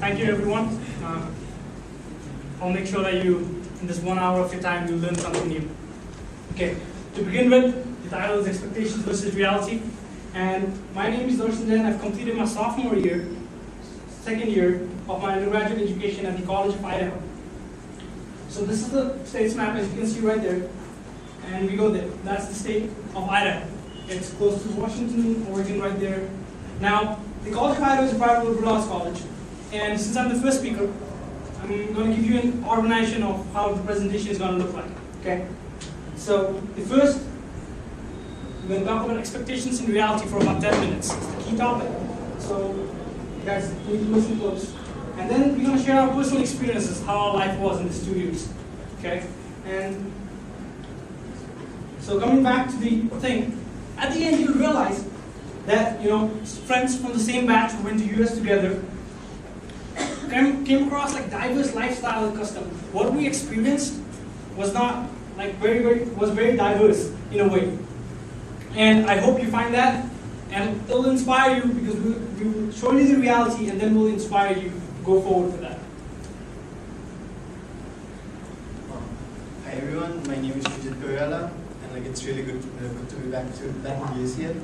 Thank you, everyone. I'll make sure that you, in this 1 hour of your time, you learn something new. Okay, to begin with, the title is Expectations versus Reality. And my name is Darshan Jain. I've completed my sophomore year, second year of my undergraduate education at the College of Idaho. So this is the state's map, as you can see right there. And we go there. That's the state of Idaho. It's close to Washington, Oregon right there. Now, the College of Idaho is a private liberal arts college. And since I'm the first speaker, I'm going to give you an organization of how the presentation is going to look like. Okay? So, the first, we're going to talk about expectations and reality for about 10 minutes. It's the key topic. So, you guys need to listen close. And then we're going to share our personal experiences, how our life was in these 2 years. Okay? And so, coming back to the thing, at the end you'll realize that, friends from the same batch who went to US together came across like diverse lifestyle and custom. What we experienced was not like very diverse in a way. And I hope you find that, and it'll inspire you because we will show you the reality and then we'll inspire you to go forward for that. Hi everyone, my name is Shrijit Koirala, and it's really good to be back in USEF.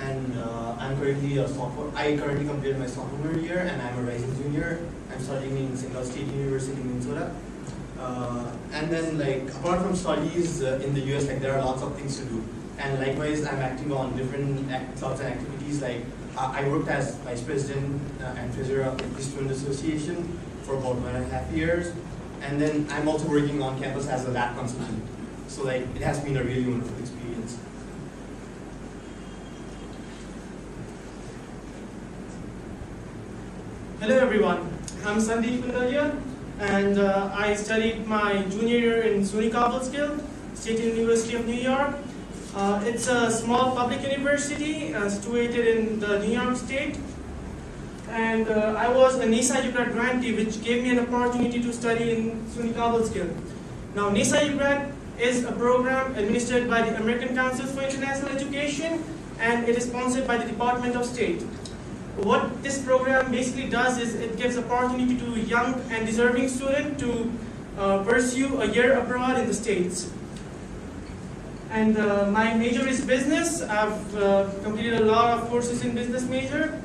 And I'm currently a sophomore. I currently completed my sophomore year, and I'm a rising junior. I'm studying in St. State University in Minnesota. And then, apart from studies in the US, there are lots of things to do. And likewise, I'm acting on different clubs and activities. I worked as vice president and treasurer of the Student Association for about 1.5 years. And then I'm also working on campus as a lab consultant. So it has been a really wonderful experience. Hello everyone, I'm Sandeep Kundaliya, and I studied my junior year in SUNY Cobblestone, State University of New York. It's a small public university situated in the New York State, and I was a NISA grantee, which gave me an opportunity to study in SUNY Cobblestone. Now, NISA grant is a program administered by the American Council for International Education, and it is sponsored by the Department of State. What this program basically does is it gives opportunity to young and deserving students to pursue a year abroad in the States. And my major is business. I've completed a lot of courses in business major.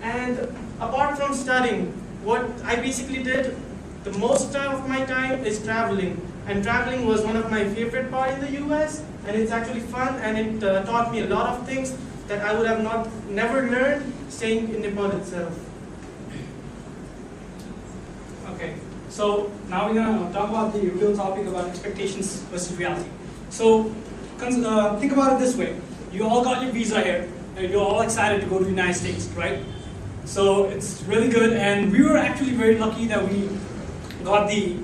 And apart from studying, what I basically did, the most of my time is traveling. And traveling was one of my favorite parts in the US. And it's actually fun, and it taught me a lot of things that I would have never learned staying in Nepal itself. Okay, so now we're going to talk about the real topic about expectations versus reality. So think about it this way. You all got your visa here, and you're all excited to go to the United States, right? So it's really good, and we were actually very lucky that we got the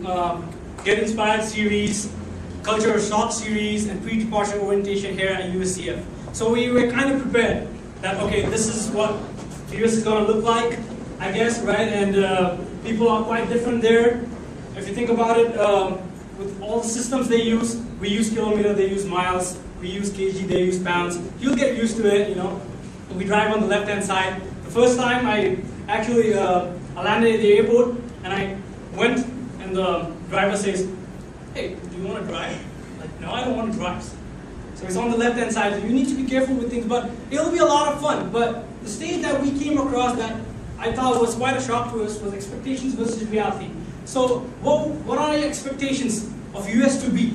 Get Inspired series, Culture Shock series, and pre-departure orientation here at USEF. So we were kind of prepared that, okay, this is what the US is going to look like, I guess, right? And people are quite different there. If you think about it, with all the systems they use, we use kilometer, they use miles, we use kg, they use pounds. You'll get used to it, We drive on the left-hand side. The first time I actually I landed at the airport, and I went, and the driver says, "Hey, do you want to drive?" No, I don't want to drive. So it's on the left-hand side. So you need to be careful with things, but it'll be a lot of fun. But the stage that we came across that I thought was quite a shock to us was expectations versus reality. So what are your expectations of US to be?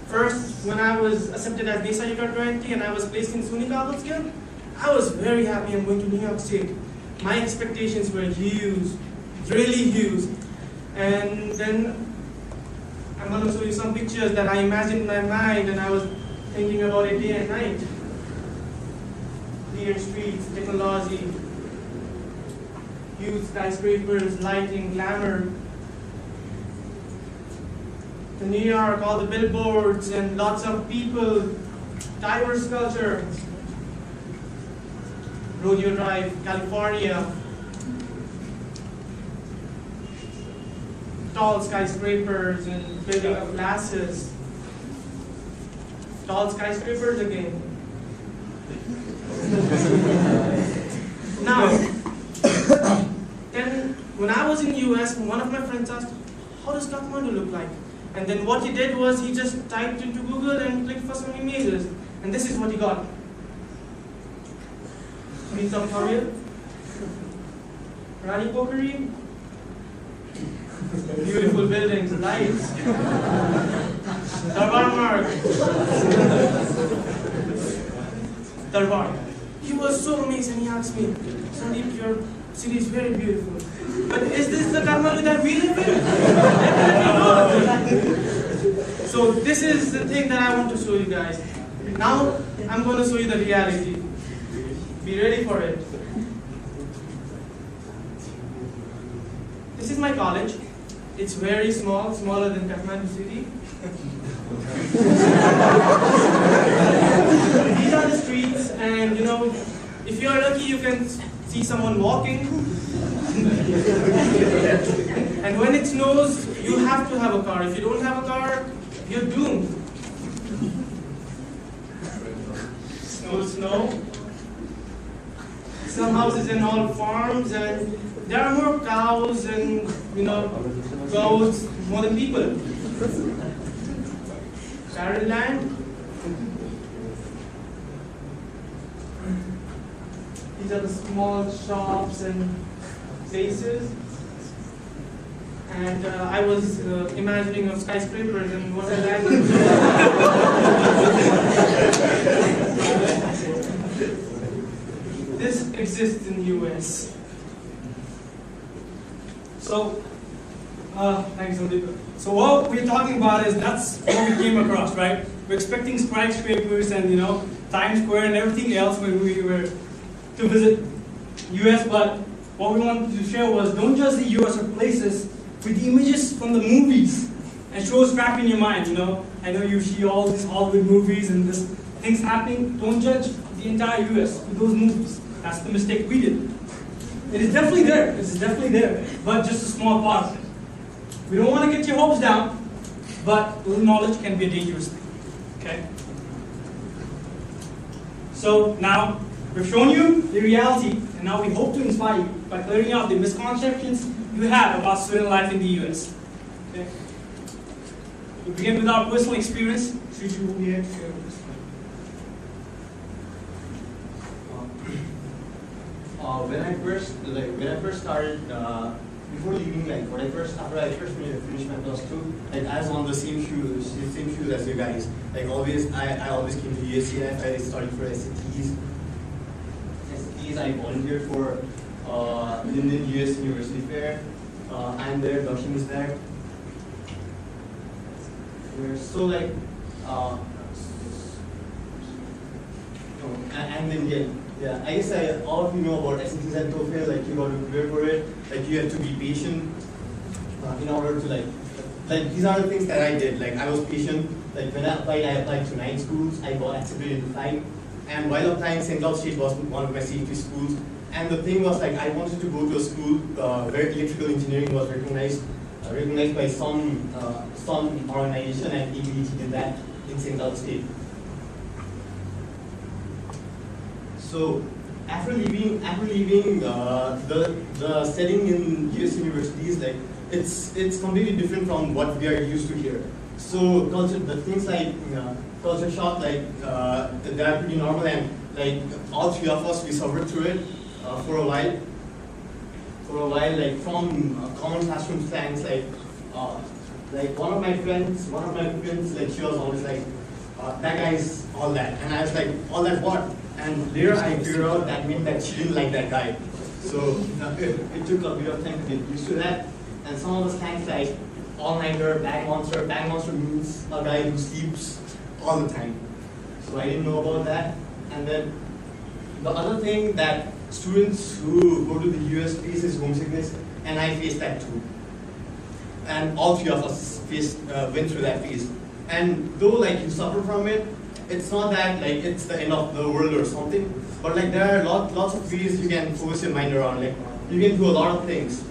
First, when I was accepted as NISA grantee and I was placed in SUNY Cobblestone, I was very happy I'm going to New York State. My expectations were huge, really huge. And then I'm going to show you some pictures that I imagined in my mind, and I was thinking about it day and night. Clear streets, technology, huge skyscrapers, lighting, glamour. The New York, all the billboards and lots of people, diverse culture. Rodeo Drive, California. Tall skyscrapers and building of glasses. Tall skyscrapers again. was in US, one of my friends asked, how does Kathmandu look like? And then what he did was he just typed into Google and clicked for some images. And this is what he got. Meet some Korea. Rani Pokeri. Beautiful buildings, lights. Darbar Mark. Darbar. He was so amazed and he asked me, Sandeep, your city is very beautiful. But is this the Kathmandu that we live in? Definitely not. So this is the thing that I want to show you guys. Now I'm going to show you the reality. Be ready for it. This is my college. It's very small, smaller than Kathmandu city. These are the streets, and you know, if you're lucky, you can see someone walking. And when it snows, you have to have a car. If you don't have a car, you're doomed. Snow. Some houses and all farms, and there are more cows and goats more than people. Barren land. These are the small shops and places. And I was imagining of skyscrapers, and what I landed. This exists in the US. So, thanks, Sandeep. So what we're talking about is that's what we came across, right? We're expecting skyscrapers and Times Square and everything else when we were to visit US, but what we wanted to share was don't judge the US or places with the images from the movies and shows crap in your mind. I know you see all these Hollywood movies and this things happening. Don't judge the entire US with those movies. That's the mistake we did. It is definitely there. It is definitely there, but just a small part of it. We don't want to get your hopes down, but little knowledge can be a dangerous thing. Okay? So now we've shown you the reality, and now we hope to inspire you by clearing out the misconceptions you have about student life in the US. Okay? We begin with our personal experience. Shrijit will be here to share with us. When I first started, before leaving, after I first finished my +2, I was on the same shoes as you guys. I always came to USEF. I studied for SATs. I volunteered for Linden US University Fair. I'm there. Darshan is there. So and then I guess all of you know about SATs and TOEFL. You got to prepare for it. You have to be patient in order to these are the things that I did. I was patient. When I applied to 9 schools. I got accepted into 5. And while applying, St. Cloud State was one of my safety schools. And the thing was I wanted to go to a school where electrical engineering was recognized by some organization, and ABET did that in St. Cloud State. So after leaving the setting in US universities, it's completely different from what we are used to here. So the things culture shock, they are pretty normal, and all 3 of us, we suffered through it for a while. From common classroom slangs, one of my friends, she was always that guy's all that, and I was all that what? And later I figured out that meant that she didn't like that guy. So it took a bit of time to get used to that. And some of the slangs all-nighter, bag monster. Bag monster means a guy who sleeps all the time. So I didn't know about that. And then the other thing that students who go to the US face is homesickness, and I faced that too. And all 3 of us went through that phase. And though you suffer from it, it's not that it's the end of the world or something. But there are lots of ways you can focus your mind around. You can do a lot of things.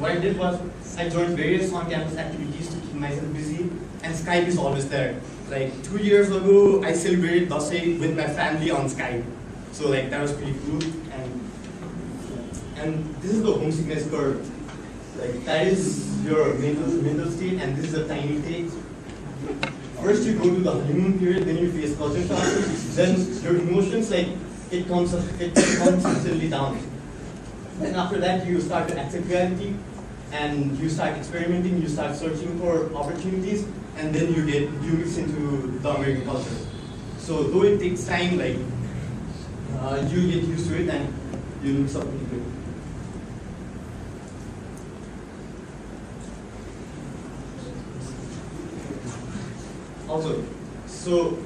What I did was I joined various on-campus activities to keep myself busy, and Skype is always there. 2 years ago, I celebrated Dasai with my family on Skype. So that was pretty cool. And this is the homesickness curve. Like that is your mental state, and this is a tiny state. First you go to the honeymoon period, then you face culture shock, then your emotions, like it comes suddenly down. Then after that you start to accept reality, and you start experimenting, you start searching for opportunities, and then you mix into the American culture. So though it takes time, like you get used to it and you mix up into it. Also, so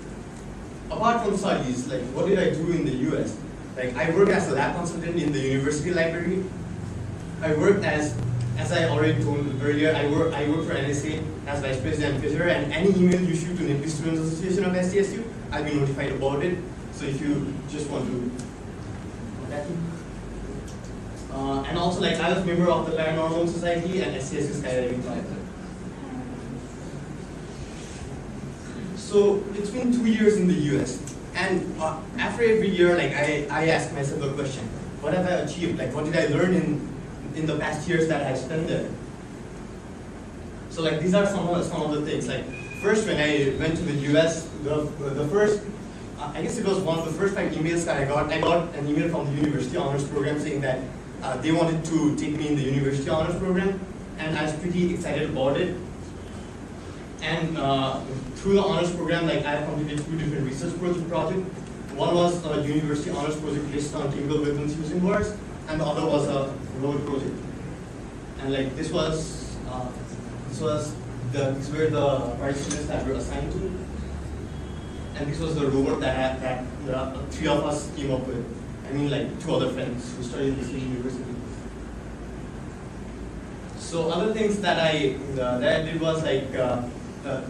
apart from studies, like what did I do in the US? Like I work as a lab consultant in the university library. I worked as I already told earlier, I work for NSA as Vice President and Treasurer, and any email you shoot to the Students Association of SDSU, I'll be notified about it. So if you just want to contact me. And also, like I was a member of the Paranormal Society and SDSU Skydiving Club. So it's been 2 years in the US, and after every year, like I ask myself the question, what have I achieved? Like what did I learn in the past years that I've spent there? So like these are some of the things. Like first, when I went to the US, the first, I guess it was one of the first 5 emails that I got an email from the University Honors Program saying that they wanted to take me in the University Honors Program, and I was pretty excited about it. And through the honors program, like I have completed 2 different research projects. One was a university honors project based on chemical weapons fusion wars, and the other was a road project. And like these were the participants that were assigned to, and this was the robot that the 3 of us came up with. I mean, like 2 other friends who studied in the same university. So other things that I did was like.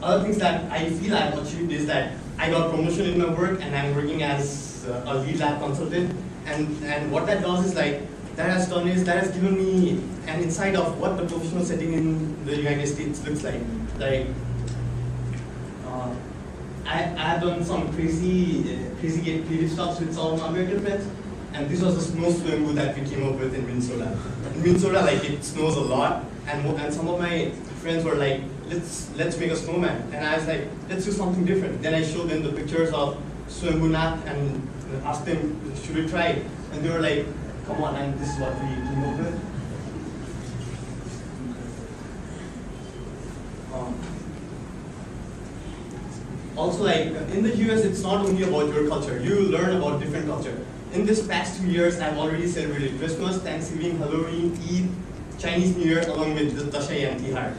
Other things that I feel I've achieved is that I got promotion in my work, and I'm working as a lead lab consultant. And what that does is like that has given me an insight of what the professional setting in the United States looks like. Like I've done some crazy creative stuff with some of my American friends, and this was the snow swimming pool that we came up with in Minnesota. In Minnesota, like it snows a lot, and some of my friends were like, let's make a snowman, and I was like, let's do something different. Then I showed them the pictures of swimming pool and asked them, should we try it? And they were like, come on, and this is what we came up with. Also, like in the US, it's not only about your culture. You learn about different culture. In this past 2 years, I've already celebrated Christmas, Thanksgiving, Halloween, Eid, Chinese New Year, along with the Dashain and Tihar.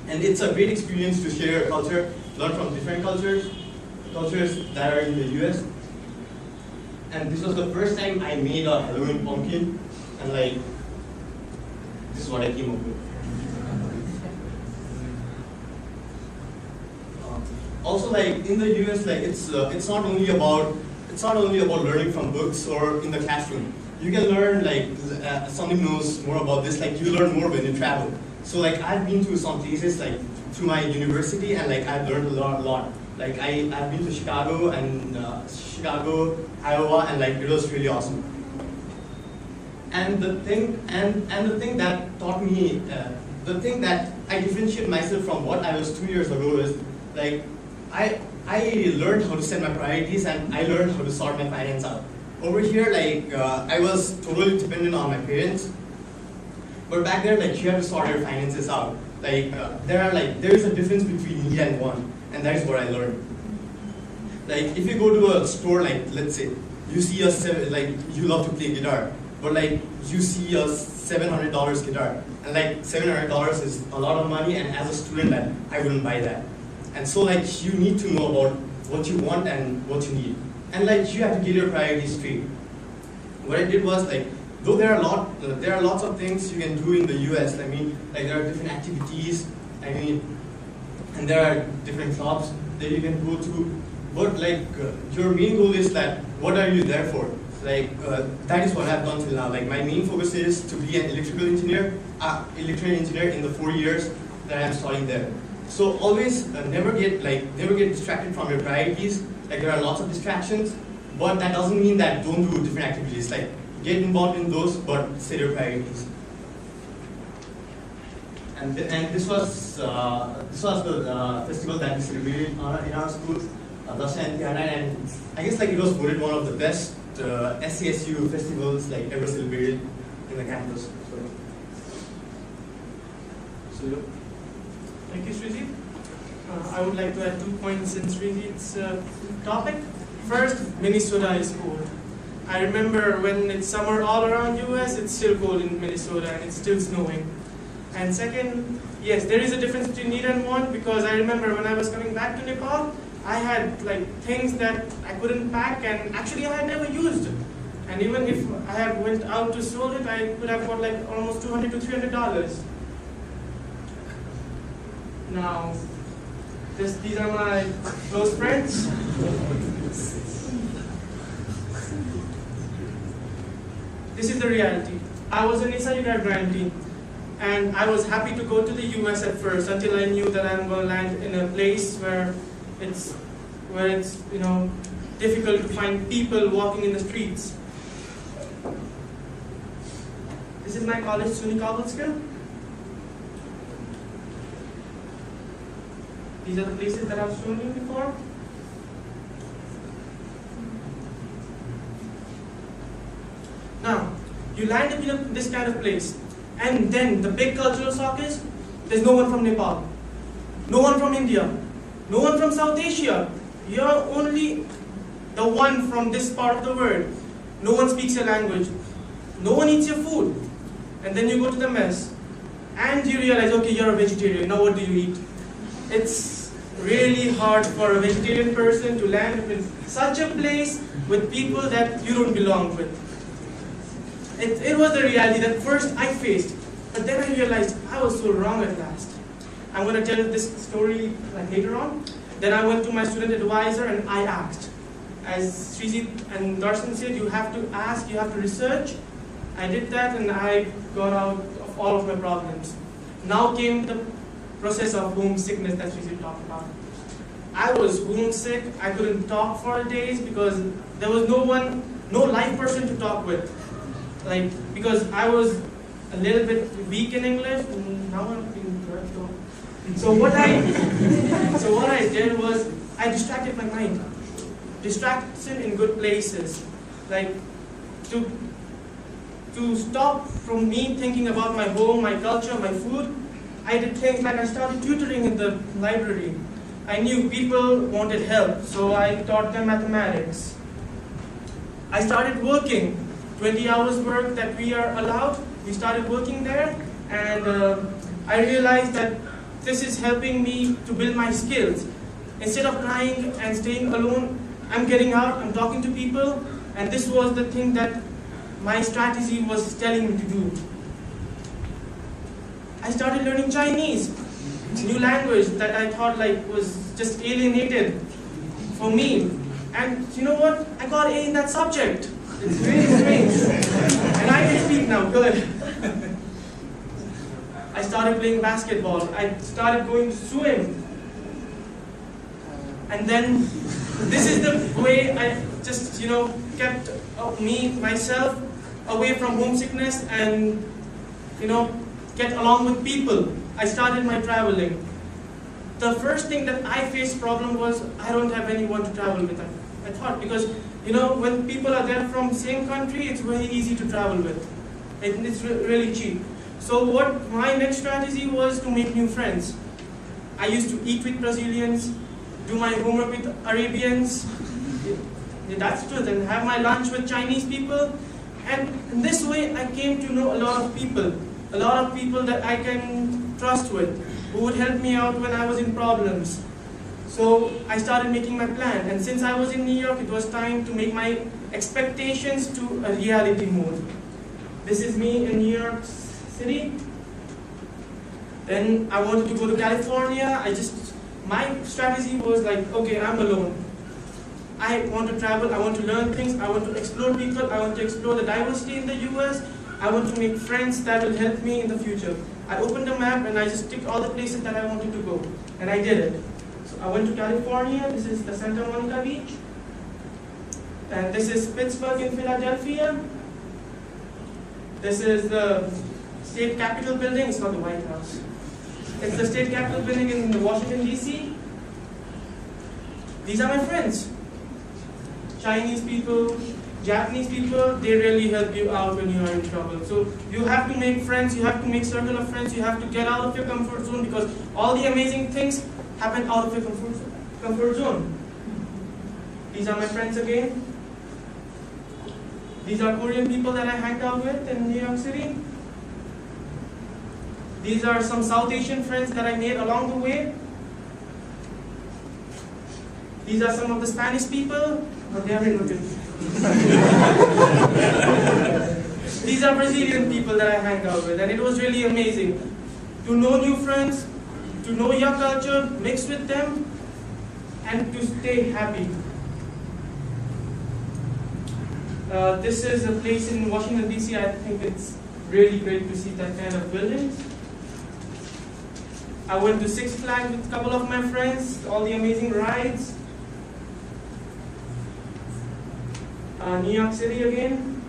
And it's a great experience to share your culture, learn from different cultures that are in the US. And this was the first time I made a Halloween pumpkin, and like, this is what I came up with. Also, like in the US, like it's not only about learning from books or in the classroom. You can learn, like Sandeep knows more about this. Like you learn more when you travel. So like I've been to some places like through my university, and like I've learned a lot. Like I've been to Chicago, Iowa, and like it was really awesome. And the thing that taught me, the thing that I differentiate myself from what I was 2 years ago is like I learned how to set my priorities, and I learned how to sort my finance out. Over here, like I was totally dependent on my parents, but back there, like you have to sort your finances out. Like there is a difference between need and want, and that is what I learned. Like if you go to a store, like let's say you see you love to play guitar, but like you see a $700 guitar, and like $700 is a lot of money, and as a student, that I wouldn't buy that. And so like you need to know about what you want and what you need, and like you have to get your priorities straight. What I did was like, though there are lots of things you can do in the US. I mean, like there are different activities. I mean, and there are different clubs that you can go to. But like your main goal is that what are you there for? Like that is what I've done till now. Like my main focus is to be an electrical engineer in the 4 years that I'm studying there. So always never get distracted from your priorities. Like there are lots of distractions, but that doesn't mean that don't do different activities. Like get involved in those, but set your priorities. and this was the festival that we celebrated in our school, Darshan Jain, and I guess like it was voted one of the best SCSU festivals like ever celebrated in the campus. So yeah. Thank you, Shrijit. I would like to add 2 points in Shrijit's topic. First, Minnesota is cold. I remember when it's summer all around US, it's still cold in Minnesota and it's still snowing. And second, yes, there is a difference between need and want, because I remember when I was coming back to Nepal, I had like things that I couldn't pack and actually I had never used. And even if I had went out to sold it, I could have got like almost $200 to $300. Now, these are my close friends. This is the reality. I was in SIU grantee, and I was happy to go to the US at first until I knew that I'm going to land in a place where it's difficult to find people walking in the streets. This is my college SUNY Kabul skill. These are the places that I've shown you before. Now, you land up in this kind of place, and then the big cultural shock is, there's no one from Nepal, no one from India, no one from South Asia. You're only the one from this part of the world. No one speaks your language. No one eats your food. And then you go to the mess, and you realize, okay, you're a vegetarian, now what do you eat? It's really hard for a vegetarian person to land in such a place with people that you don't belong with. It was the reality that first I faced, but then I realized I was so wrong at last. I'm going to tell you this story later on. Then I went to my student advisor and I asked. As Shrijit and Darshan said, you have to ask, you have to research. I did that and I got out of all of my problems. Now came the process of homesickness that Shrijit talked about. I was homesick, I couldn't talk for days because there was no live person to talk with. Because I was a little bit weak in English, and now I'm being correct. So what I did was I distracted my mind. Distraction in good places. To stop from me thinking about my home, my culture, my food, I did things like I started tutoring in the library. I knew people wanted help, so I taught them mathematics. I started working. 20 hours work that we are allowed. We started working there, and I realized that this is helping me to build my skills. Instead of crying and staying alone, I'm getting out, I'm talking to people, and this was the thing that my strategy was telling me to do. I started learning Chinese, a new language that I thought was just alienated for me. And you know what? I got A in that subject. It's really strange. And I can speak now, good. I started playing basketball. I started going to swim. And then, this is the way I just, kept myself away from homesickness and, get along with people. I started my traveling. The first thing that I faced problem was, I don't have anyone to travel with. I thought, because when people are there from same country, it's very easy to travel with. It's really cheap. So what my next strategy was to make new friends. I used to eat with Brazilians, do my homework with Arabians, that's true, and have my lunch with Chinese people. And in this way, I came to know a lot of people that I can trust with, who would help me out when I was in problems. So I started making my plan, and since I was in New York, it was time to make my expectations to a reality mode. This is me in New York City. Then I wanted to go to California. My strategy was okay, I'm alone. I want to travel, I want to learn things, I want to explore people, I want to explore the diversity in the US, I want to make friends that will help me in the future. I opened a map and I just ticked all the places that I wanted to go, and I did it. I went to California. This is the Santa Monica Beach. And this is Pittsburgh in Philadelphia. This is the state capitol building. It's not the White House. It's the state capitol building in Washington, D.C. These are my friends. Chinese people, Japanese people, they really help you out when you are in trouble. So you have to make friends, you have to make circle of friends, you have to get out of your comfort zone, because all the amazing things happen out of your comfort zone. These are my friends again. These are Korean people that I hang out with in New York City. These are some South Asian friends that I made along the way. These are some of the Spanish people, but they are very good. These are Brazilian people that I hang out with, and it was really amazing to know new friends, to know your culture, mix with them, and to stay happy. This is a place in Washington, D.C. I think it's really great to see that kind of buildings. I went to Six Flags with a couple of my friends, all the amazing rides. New York City again.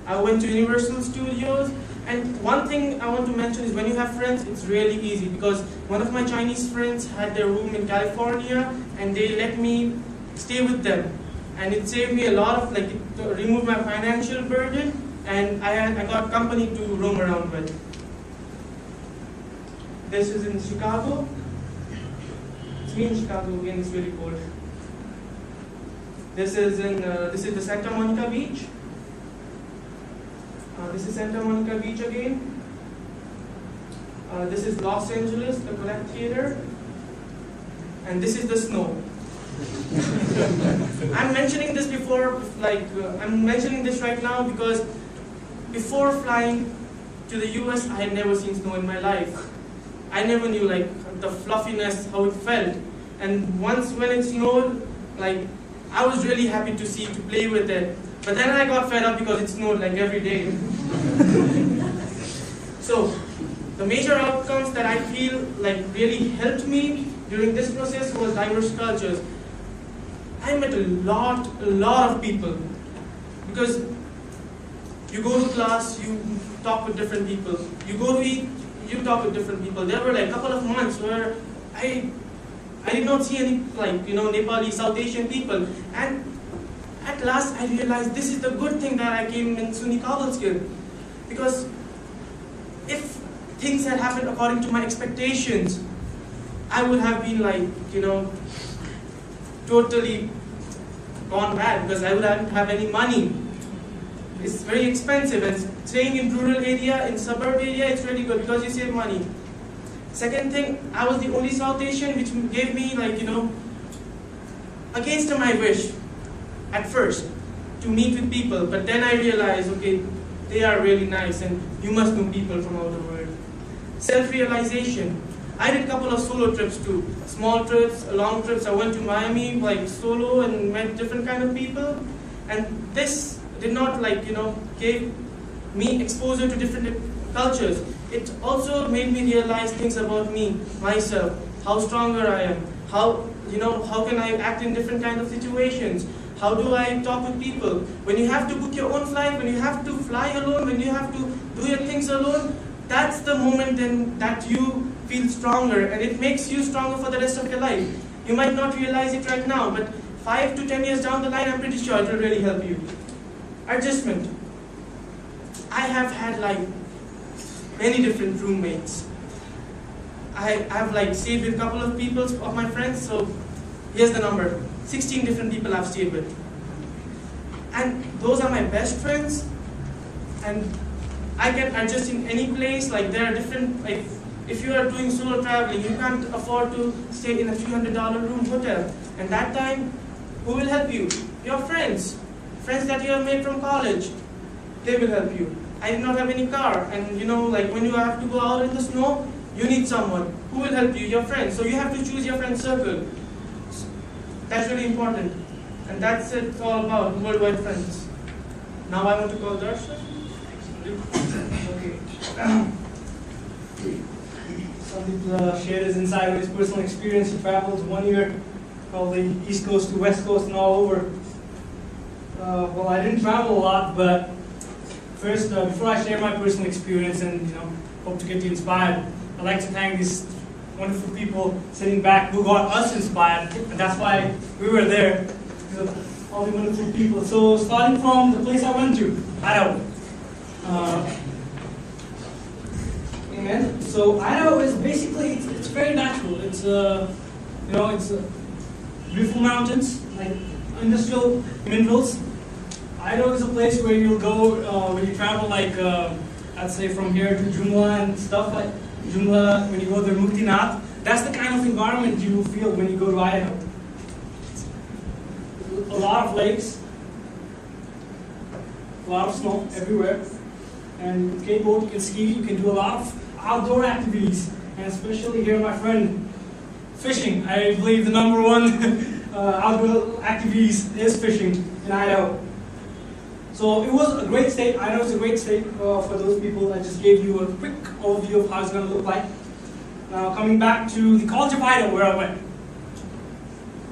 I went to Universal Studios. And one thing I want to mention is when you have friends, it's really easy, because one of my Chinese friends had their room in California and they let me stay with them. And it saved me a lot of, it removed my financial burden, and I got company to roam around with. This is in Chicago. It's me in Chicago again, it's really cold. This is the Santa Monica Beach. This is Santa Monica Beach again. This is Los Angeles, the Collect Theater. And this is the snow. I'm mentioning this I'm mentioning this right now because before flying to the US, I had never seen snow in my life. I never knew the fluffiness, how it felt. And once when it snowed, I was really happy to play with it. But then I got fed up because it snowed every day. So the major outcomes that I feel really helped me during this process was diverse cultures. I met a lot of people, because you go to class, you talk with different people. You go to eat, you talk with different people. There were a couple of months where I did not see any Nepali, South Asian people. And at last I realized this is the good thing that I came in SUNY Cobblestone, because if things had happened according to my expectations, I would have been totally gone bad, because I wouldn't have any money. It's very expensive, and staying in rural area, in suburb area, it's really good because you save money. Second thing, I was the only South Asian, which gave me against my wish at first to meet with people, but then I realized, okay, they are really nice and you must know people from all the world. Self-realization. I did a couple of solo trips too. Small trips, long trips. I went to Miami solo and met different kind of people. And this did not gave me exposure to different cultures. It also made me realize things about me, myself, how stronger I am, how can I act in different kind of situations, how do I talk with people. When you have to book your own flight, when you have to fly alone, when you have to do your things alone, that's the moment then that you feel stronger, and it makes you stronger for the rest of your life. You might not realize it right now, but 5 to 10 years down the line, I'm pretty sure it will really help you. Adjustment. I have had many different roommates. I've stayed with a couple of people of my friends, so here's the number. 16 different people I've stayed with. And those are my best friends, and I can adjust in any place. There are different, if you are doing solo traveling, you can't afford to stay in a few $100 room hotel. And that time, who will help you? Your friends. Friends that you have made from college. They will help you. I did not have any car, and when you have to go out in the snow, you need someone. Who will help you? Your friends. So you have to choose your friend circle. That's really important. And that's it, it's all about worldwide friends. Now I want to call Darshan. Okay. Sandeep shared his insight with his personal experience. He traveled 1 year, probably East Coast to West Coast and all over. Well, I didn't travel a lot, but first, before I share my personal experience and hope to get you inspired, I'd like to thank these wonderful people sitting back who got us inspired, and that's why we were there, because of all the wonderful people. So starting from the place I went to, Idaho. Amen. So Idaho is basically, it's very natural. It's it's beautiful mountains, like industrial minerals. Idaho is a place where you'll go when you travel, like I'd say from here to Jumla and stuff like Jumla. When you go to Muktinath, that's the kind of environment you will feel when you go to Idaho. A lot of lakes, a lot of snow everywhere, and you can skateboard, you can ski, you can do a lot of outdoor activities, and especially here, my friend, fishing. I believe the #1 outdoor activities is fishing in Idaho. So it was a great state. Idaho is a great state for those people. I just gave you a quick overview of how it's going to look like. Now coming back to the College of Idaho, where I went.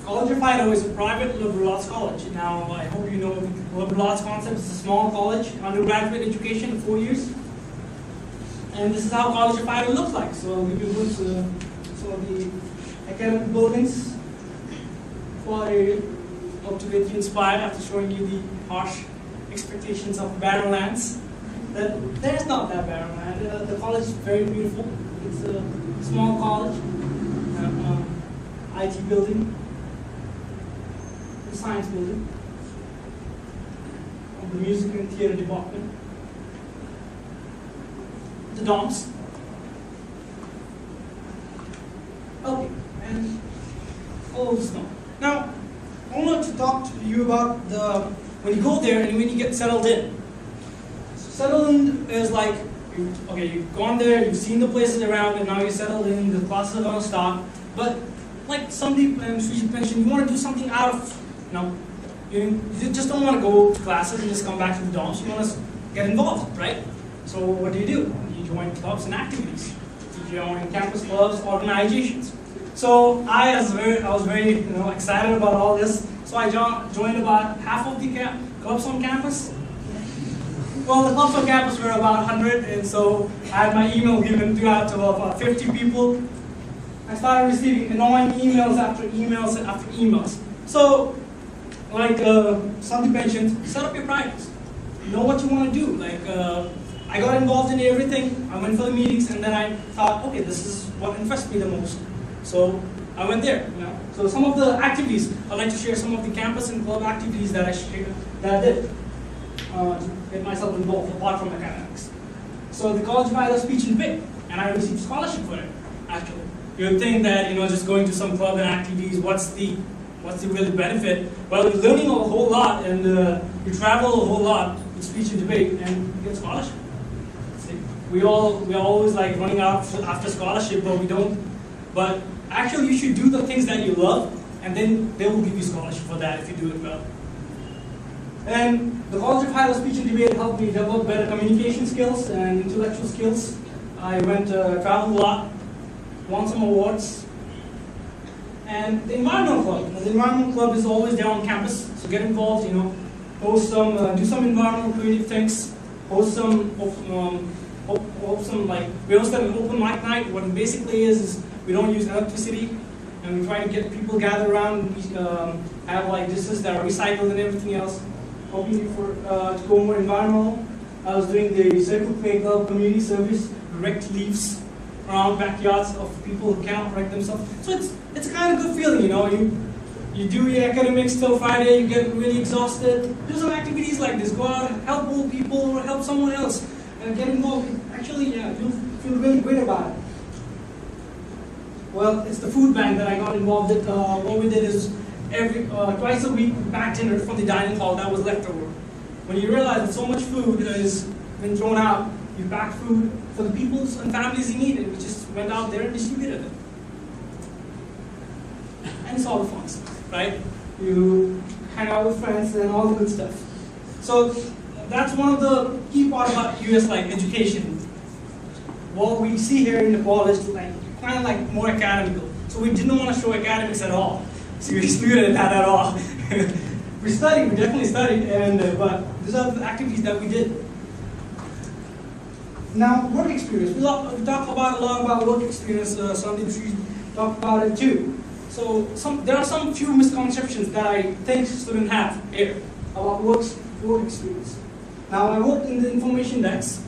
College of Idaho is a private liberal arts college. Now I hope you know the liberal arts concept. It's a small college, undergraduate education, 4 years. And this is how College of Idaho looks like. So we will go to some of the academic buildings. For hope to get you inspired after showing you the harsh expectations of barren lands. There's not that barren land. The college is very beautiful. It's a small college, IT building, the science building, of the music and theater department, the dorms. Okay, and all of the stuff. Now, I want to talk to you about when you go there and when you get settled in. Settled in is like, you've gone there, you've seen the places around, and now you're settled in, the classes are going to start. But like Sandeep and Shrijit mentioned, you want to do something out of, you just don't want to go to classes and just come back to the dorms. You want to get involved, right? So what do? You join clubs and activities. You join campus clubs, organizations. So I was very excited about all this. So I joined about half of the clubs on campus. Well, the clubs on campus were about 100, and so I had my email given out to about 50 people. I started receiving annoying emails after emails after emails. So, like Sandeep mentioned, set up your priorities. Know what you want to do. Like I got involved in everything. I went for the meetings, and then I thought, okay, this is what interests me the most. So I went there. So some of the activities, I'd like to share some of the campus and club activities that I did to get myself involved apart from academics. So the College of Idaho speech and debate, and I received scholarship for it. Actually, you would think that just going to some club and activities, what's the real benefit? Well, you're learning a whole lot, and you travel a whole lot with speech and debate, and you get scholarship. See, we are always like running out after scholarship, but we don't. But actually, you should do the things that you love, and then they will give you scholarship for that if you do it well. And the College of Idaho speech and debate helped me develop better communication skills and intellectual skills. I traveled a lot, won some awards. And the environmental club. The environmental club is always there on campus, so get involved. Host do some environmental creative things. Host some we host an open mic night. What it basically is we don't use electricity, and we try to get people gathered around. We have like dishes that are recycled and everything else. Hoping to go more environmental. I was doing the Circle K Club community service, direct leaves around backyards of people who cannot correct themselves. So it's a kind of good feeling, You do your academics till Friday, you get really exhausted. Do some activities like this. Go out, help old people, or help someone else, and get involved. Actually, you'll feel really great about it. Well, it's the food bank that I got involved with. What we did is twice a week we packed dinner from the dining hall that was left over. When you realize that so much food has been thrown out, you packed food for the people and families in need, and we just went out there and distributed it. And it's all the fun stuff, right? You hang out with friends and all the good stuff. So that's one of the key part about US education. What we see here in Nepal is kind of more academical. So we didn't want to show academics at all. Seriously, we didn't have that at all. We definitely studied, but these are the activities that we did. Now, work experience. We talk about a lot about work experience. Sandeep talked about it too. So there are some few misconceptions that I think students have here about work experience. Now, I worked in the information desk,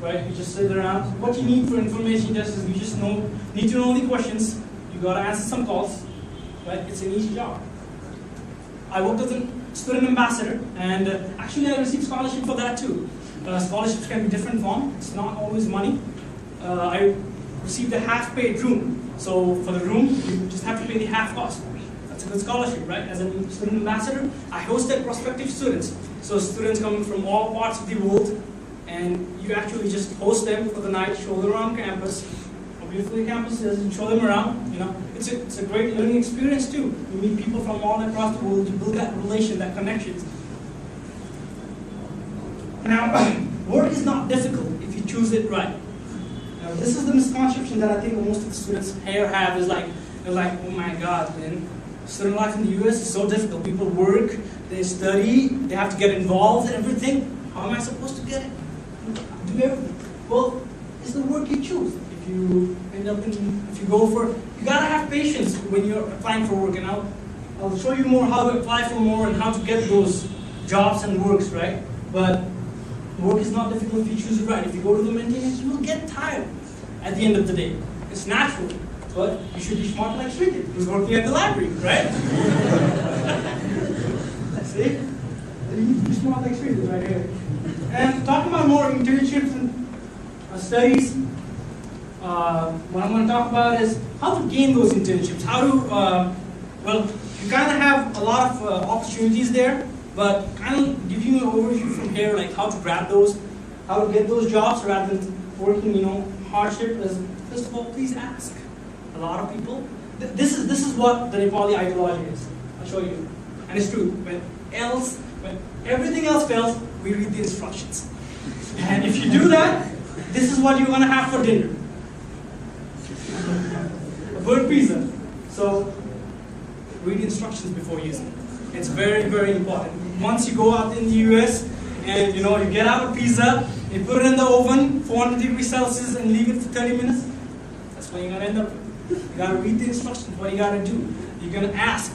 right? You just sit around. What you need for information desk is you just need to know the questions. You gotta answer some calls, right? It's an easy job. I worked as a student ambassador, and actually I received scholarship for that too. Scholarships can be different form. It's not always money. I received a half-paid room. So for the room, you just have to pay the half cost. That's a good scholarship, right? As a student ambassador, I hosted prospective students. So students coming from all parts of the world, and you actually just host them for the night, show them around campus, how beautiful the campus is, and show them around. You know, it's a great learning experience too. You meet people from all across the world. You build that relation, that connections. Now, work is not difficult if you choose it right. Now, this is the misconception that I think most of the students here have is like, they're like, oh my God, man, student life in the US is so difficult. People work, they study, they have to get involved in everything. How am I supposed to get it? Do everything? Well, it's the work you choose. If you you gotta have patience when you're applying for work, and I'll show you more how to apply for more and how to get those jobs and works, right? But work is not difficult if you choose it right. If you go to the maintenance, you will get tired at the end of the day. It's natural, but you should be smart like Shrijit, who's working at the library, right? See? You need to be smart like Shrijit right here. And talking about more internships and studies, what I'm going to talk about is how to gain those internships. How to, well, you kind of have a lot of opportunities there, but kind of give you an overview from here, like how to grab those, how to get those jobs rather than working, hardship. First of all, please ask. A lot of people. This is what the Nepali ideology is. I'll show you, and it's true. When everything else fails, we read the instructions. And if you do that, this is what you're gonna have for dinner. A bird pizza. So read the instructions before using it. It's very, very important. Once you go out in the US and you get out a pizza, you put it in the oven, 400 degrees Celsius, and leave it for 30 minutes, that's what you're gonna end up with. You gotta read the instructions, what you gotta do. You're gonna ask.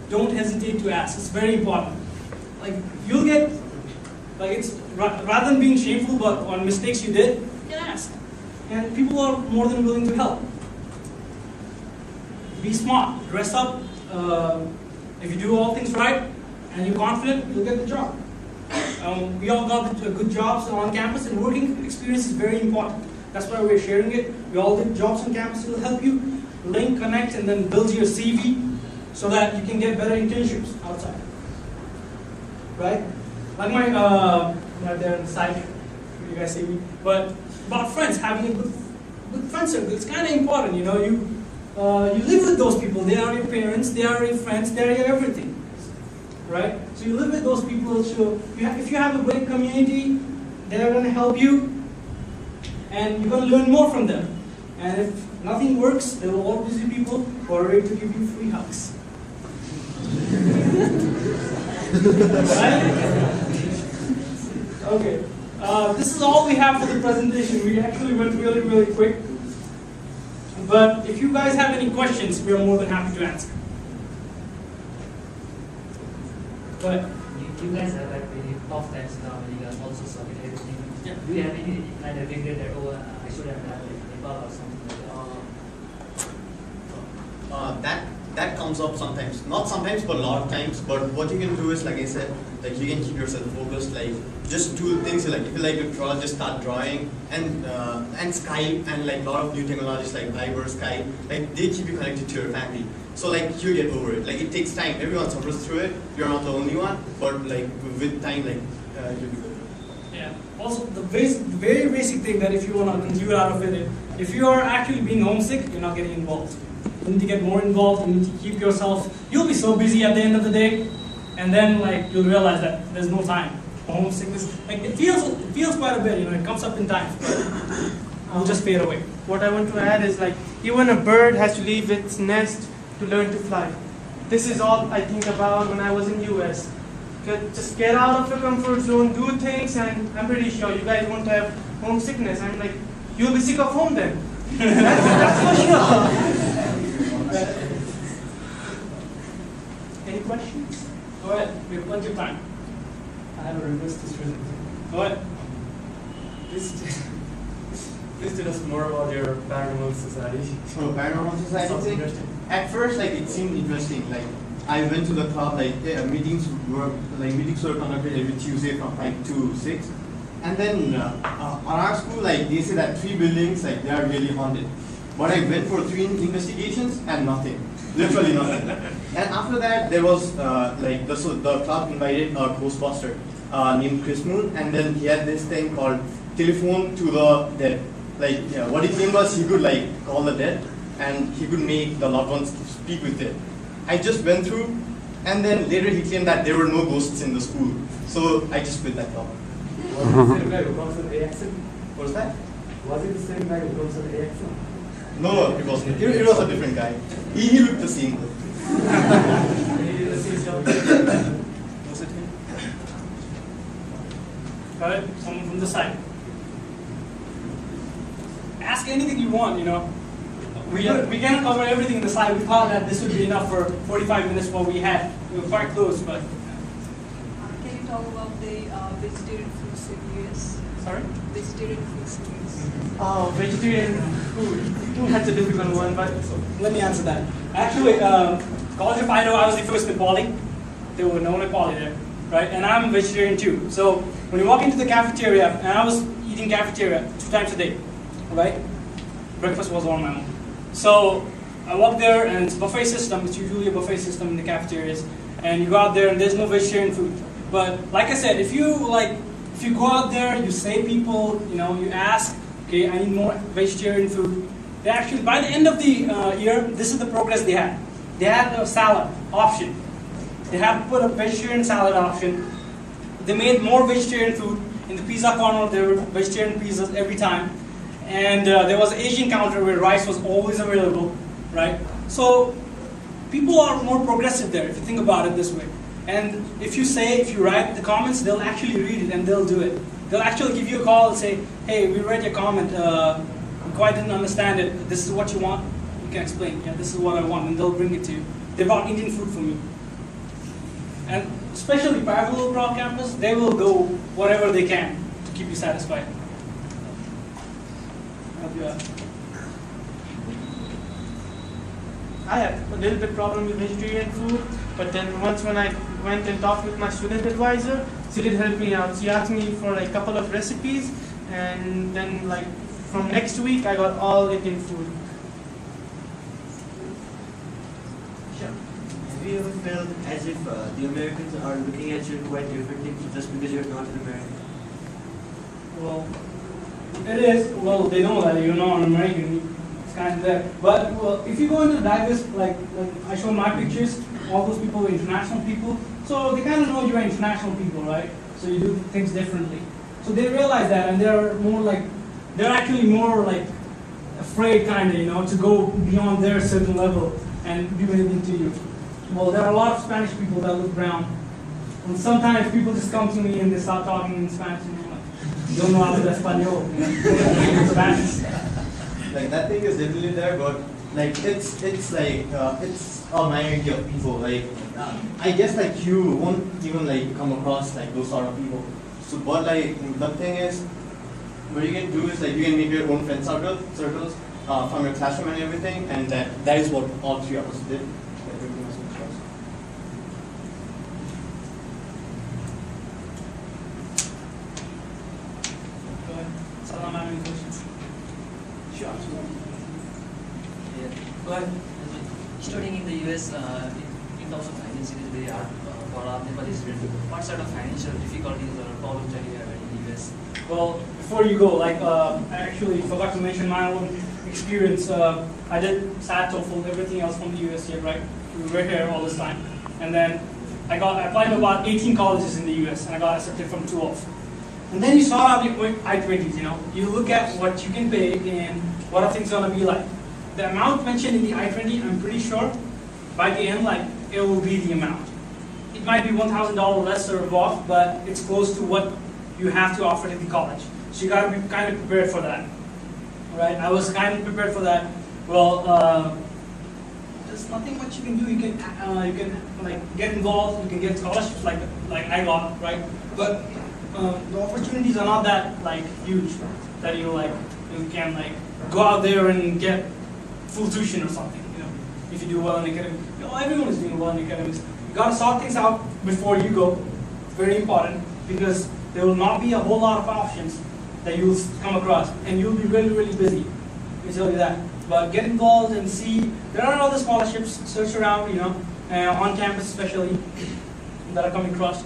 Don't hesitate to ask. It's very important. Like you'll get, it's rather than being shameful but on mistakes you did, you can ask. And people are more than willing to help. Be smart, dress up. If you do all things right and you're confident, you'll get the job. We all got good jobs on campus, and working experience is very important. That's why we're sharing it. We all did jobs on campus. It will help you link, connect, and then build your CV so that you can get better internships outside. Right? Like my, right there on the side, you guys see me. But about friends, having a good friend circle, it's kind of important. You live with those people. They are your parents, they are your friends, they are your everything. Right? So you live with those people. So if you have a great community, they're going to help you, and you're going to learn more from them. And if nothing works, there will always be people who are ready to give you free hugs. Right? Okay. This is all we have for the presentation. We actually went really, really quick. But if you guys have any questions, we are more than happy to answer. But you guys have like really tough times now, and you guys also submit everything. Yeah. Do you have any kind of regret that I should have done like Nepal or something like that? That comes up sometimes. Not sometimes, but a lot of times. But what you can do is, like I said, like you can keep yourself focused. Like just do things like if you like to draw, just start drawing. And Skype and like a lot of new technologies like Viber, Skype, like they keep you connected to your family. So like you get over it. Like it takes time. Everyone suffers through it. You're not the only one. But like with time, like you'll be good. yeah. Also, the very basic thing that if you want to conclude out of it, if you are actually being homesick, you're not getting involved. You need to get more involved. You need to keep yourself. You'll be so busy at the end of the day, and then like you'll realize that there's no time. Homesickness, like it feels quite a bit. It comes up in time. It'll just fade away. What I want to add is like even a bird has to leave its nest to learn to fly. This is all I think about when I was in US. just get out of your comfort zone, do things, and I'm pretty sure you guys won't have homesickness. I'm like, you'll be sick of home then. That's for sure. Any questions? Go ahead, we have plenty of time. I have a request to Shrijit. Go ahead. Please tell us more about your paranormal society. So paranormal society Sounds thing. interesting. At first, like it seemed interesting. Like I went to the club. Like meetings were conducted every Tuesday from 5 to 6. And then on our school, like they say that 3 buildings, like they are really haunted. But I went for 3 investigations and nothing, literally nothing. And after that, there was the club invited a Ghostbuster named Chris Moon, and then he had this thing called telephone to the dead. Like what he claimed was he could like call the dead, and he could make the loved ones speak with it. I just went through, and then later he claimed that there were no ghosts in the school, so I just quit that club. Was it the same guy who comes with AXM? What was that? Was it the same guy who comes with AXM? No, it wasn't. It was a different guy. He looked the same. He did the same job. Was it him? Go ahead, someone from the side. Ask anything you want, you know. We cannot cover everything in the slide. We thought that this would be enough for 45 minutes what we had. We were quite close, but Can you talk about the vegetarian foods in US? sorry? Vegetarian foods in US. Oh, vegetarian food. That's a difficult one, but Let me answer that. Actually, College of Idaho, I was the first Nepali. There were no Nepali there, right? And I'm vegetarian too. So when you walk into the cafeteria, and I was eating cafeteria 2 times a day, right? Breakfast was on my own. So I walk there, and it's a buffet system. It's usually a buffet system in the cafeterias. And you go out there, and there's no vegetarian food. But like I said, if you go out there, you say people, you know, you ask, okay, I need more vegetarian food. They actually, by the end of the year, this is the progress they had. They had a salad option. They had put a vegetarian salad option. They made more vegetarian food. In the pizza corner, there were vegetarian pizzas every time. And there was an Asian counter where rice was always available, right? So people are more progressive there, if you think about it this way. And if you write the comments, they'll actually read it and they'll do it. They'll actually give you a call and say, hey, we read your comment, we quite didn't understand it. This is what you want? You can explain, yeah, this is what I want, and they'll bring it to you. They brought Indian food for me. And especially Parallel Broad Campus, they will go whatever they can to keep you satisfied. Help you out. I had a little bit problem with vegetarian food, but then once when I went and talked with my student advisor, she did help me out. She asked me for like a couple of recipes, and then like from next week I got all Indian food. Sure. Have you ever felt as if the Americans are looking at you quite differently just because you're not an American? Well, it is. Well, they know that you're not an American. It's kind of there. But well, if you go into diverse, like I show my pictures, all those people are international people. So they kind of know you're international people, right? So you do things differently. So they realize that, and they're actually more like afraid, kind of, you know, to go beyond their certain level and do anything to you. Well, there are a lot of Spanish people that look brown, and sometimes people just come to me and they start talking in Spanish, and I'm like, don't know how to español, you know, Spanish. Like that thing is definitely there, but like it's a minority of people. Like I guess like you won't even like come across like those sort of people. So but like the thing is, what you can do is like you can make your own friend circles from your classroom and everything, and that is what all 3 of us did. Everything was mixed up. Go ahead. Salam, any questions? Sure. Yeah. Go ahead. Studying in the US, in terms of finance, it is very hard for our Nepali students. What sort of financial difficulties or problems that you have in the US? Well, before you go, like I actually forgot to mention my own experience. I did SAT, TOEFL, everything else from the US here, right? We were here all this time, and then I applied to about 18 colleges in the US, and I got accepted from 2 of. And then you sort out your I-20s, you know. You look at what you can pay and what are things gonna be like. The amount mentioned in the I-20, I'm pretty sure by the end, like it will be the amount. it might be $1,000 less or above, but it's close to what you have to offer to the college. So you got to be kind of prepared for that. Right? I was kind of prepared for that. Well, there's nothing much you can do. You can like get involved. You can get scholarships like I got, right? But the opportunities are not that like huge that you can like go out there and get full tuition or something. You know, if you do well in academics, everyone is doing well in academics. You got to sort things out before you go. It's very important because there will not be a whole lot of options that you'll come across, and you'll be really, really busy. Let me tell you that. But get involved and see. There are other scholarships. Search around, on campus especially, that are coming across.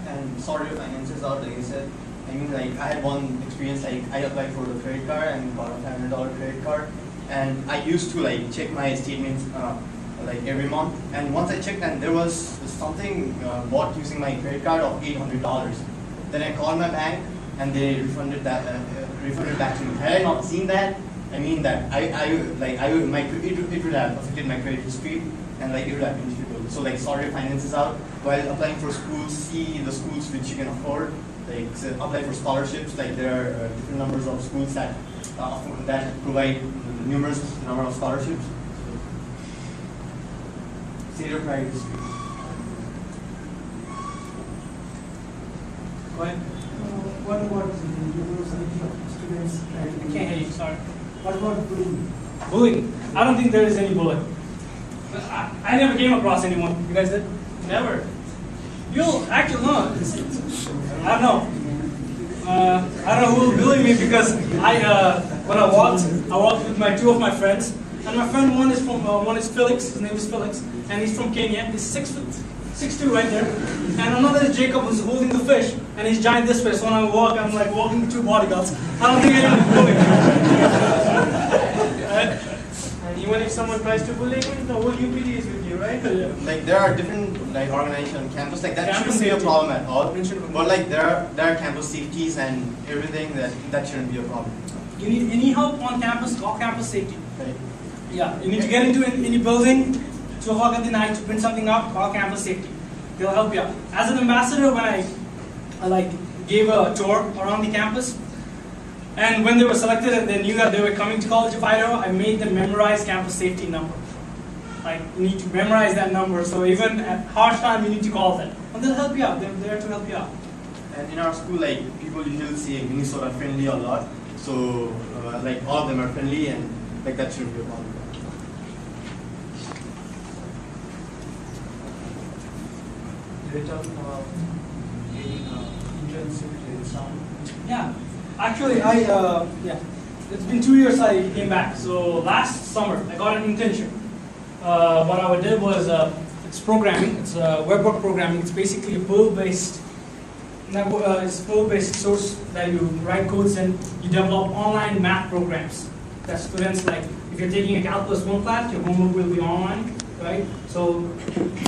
And sort your finances out, like I said. I mean, like I had one experience. Like I applied for the credit card and got a $500 credit card, and I used to like check my statements like every month. And once I checked, and there was something bought using my credit card of $800. Then I called my bank, and they refunded that, refunded back to me. Had I not seen that, I mean that it would have affected my credit history, and like it would have been difficult. So like sort your finances out while applying for schools. See the schools which you can afford. Like apply for scholarships. Like there are different numbers of schools that provide numerous number of scholarships. See your credit history. Go ahead. What about students? I can't hear you, sorry. What about bullying? Bullying. I don't think there is any bullying. I never came across anyone. You guys did? Never. You'll actually know. I don't know. I don't know who will bully me because when I walked with two of my friends, and my friend one is Felix. His name is Felix, and he's from Kenya. He's 6'2" right there, and another is Jacob, who's holding the fish, and he's giant this way. So when I walk, I'm like walking with two bodyguards. I don't think anyone will bully me. And even if someone tries to bully you, the whole UPD is with you, right? Yeah. Like there are different like organizations on campus. Like that Campus shouldn't be a safety. problem at all. It shouldn't be. But like there are campus safeties and everything that shouldn't be a problem. You need any help on campus? Call campus safety. Right. Yeah, you need to get into any building, 2 o'clock at the night to print something up, call campus safety. They'll help you out. As an ambassador, when I gave a tour around the campus, and when they were selected and they knew that they were coming to College of Idaho, I made them memorize campus safety number. Like, you need to memorize that number, so even at harsh time, you need to call them. And they'll help you out, they're there to help you out. And in our school, like people usually say Minnesota friendly a lot. So like all of them are friendly, and like that shouldn't be a problem. They talk about getting internship in some. Yeah, actually, it's been 2 years I came back. So last summer, I got an internship. What I did was, it's programming. It's web work programming. It's basically a Perl-based source that you write codes and you develop online math programs. That students, like, if you're taking a Calculus 1 class, your homework will be online, right? So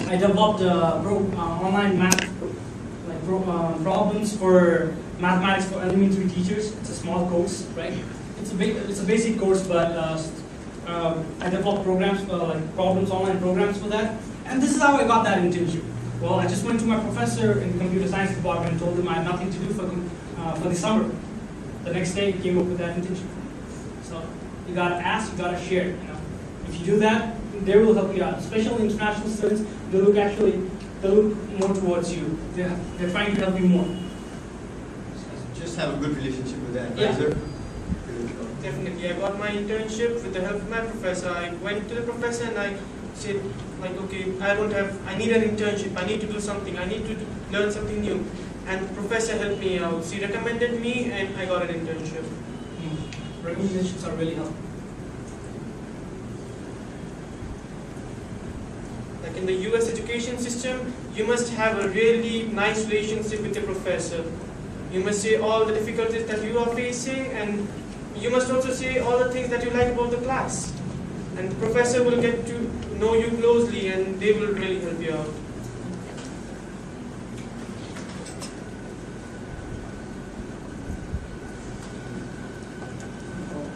I developed online math problems for mathematics for elementary teachers. It's a small course, right? It's a basic course, but I developed programs for problems, online programs for that. And this is how I got that internship. Well, I just went to my professor in the computer science department and told him I had nothing to do for the summer. The next day, he came up with that internship. So you gotta ask, you gotta share. You know, if you do that, they will help you out. Especially international students, they look more towards you. They're trying to help you more. Just have a good relationship with the Yeah. advisor. Definitely. I got my internship with the help of my professor. I went to the professor and I said, like, okay, I need an internship. I need to do something. I need to learn something new. And the professor helped me out. She recommended me and I got an internship. Recommendations are really helpful. Like in the US education system, you must have a really nice relationship with the professor. You must say all the difficulties that you are facing, and you must also say all the things that you like about the class. And the professor will get to know you closely and they will really help you out.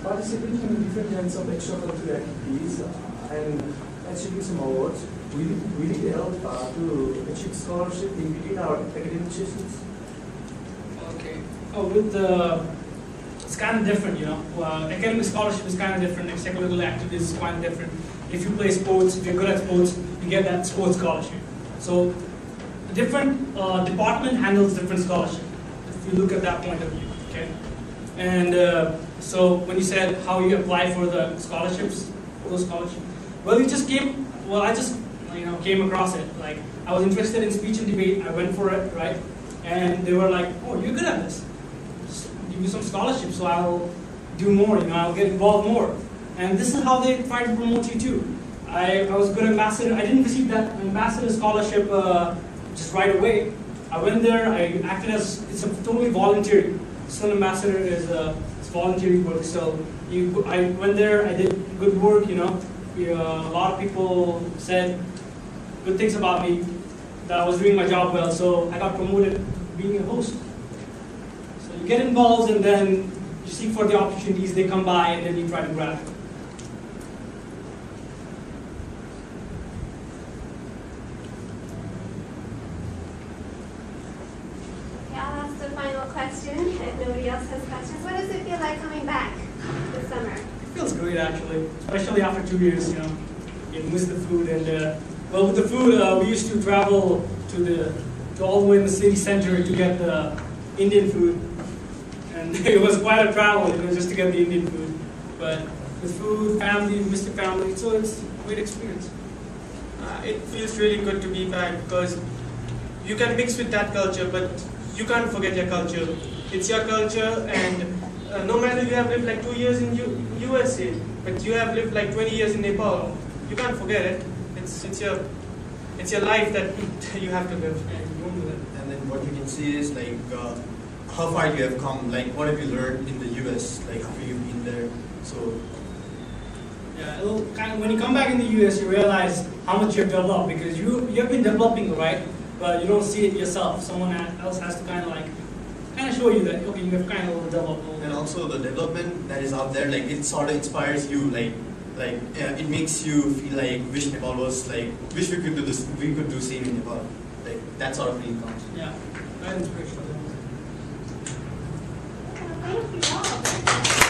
Participating in different kinds of extracurricular activities and achieving some awards will it help to achieve scholarship in between our academic sessions? Okay. Oh, with the, it's kind of different, you know. Academic scholarship is kind of different. Extracurricular activities is quite different. If you play sports, if you're good at sports, you get that sports scholarship. So, a different department handles different scholarship. If you look at that point of view, okay. And so when you said how you apply for the scholarships, those scholarships, well, you just came. Well, I just came across it. Like I was interested in speech and debate. I went for it, right? And they were like, "Oh, you're good at this. Just give you some scholarships, so I'll do more. I'll get involved more." And this is how they try to promote you too. I was good ambassador. I didn't receive that ambassador scholarship just right away. I went there. I acted as it's a totally voluntary. Student ambassador is it's voluntary work. So I went there. I did good work. A lot of people said good things about me. That I was doing my job well. So I got promoted to being a host. So you get involved and then you seek for the opportunities. They come by and then you try to grab it. Final question, if nobody else has questions. What does it feel like coming back this summer? It feels great actually, especially after 2 years, you miss the food and, well with the food, we used to travel to all the way in the city center to get the Indian food. And it was quite a travel, just to get the Indian food. But with food, family, we miss the family, so it's a great experience. It feels really good to be back because you can mix with that culture, but you can't forget your culture. It's your culture, and no matter you have lived like 2 years in USA, but you have lived like 20 years in Nepal, you can't forget it. It's your life that you have to live. And then what you can see is like how far you have come. Like what have you learned in the US? Like after you've been there. So yeah, when you come back in the US, you realize how much you've developed because you have been developing, right? But you don't see it yourself. Someone else has to kind of show you that okay, you have kind of developed. And also the development that is out there, like it sort of inspires you, like it makes you feel like wish Nepal was like wish we could do this, we could do same in Nepal, like that sort of feeling comes. Yeah, that inspiration. Thank you all.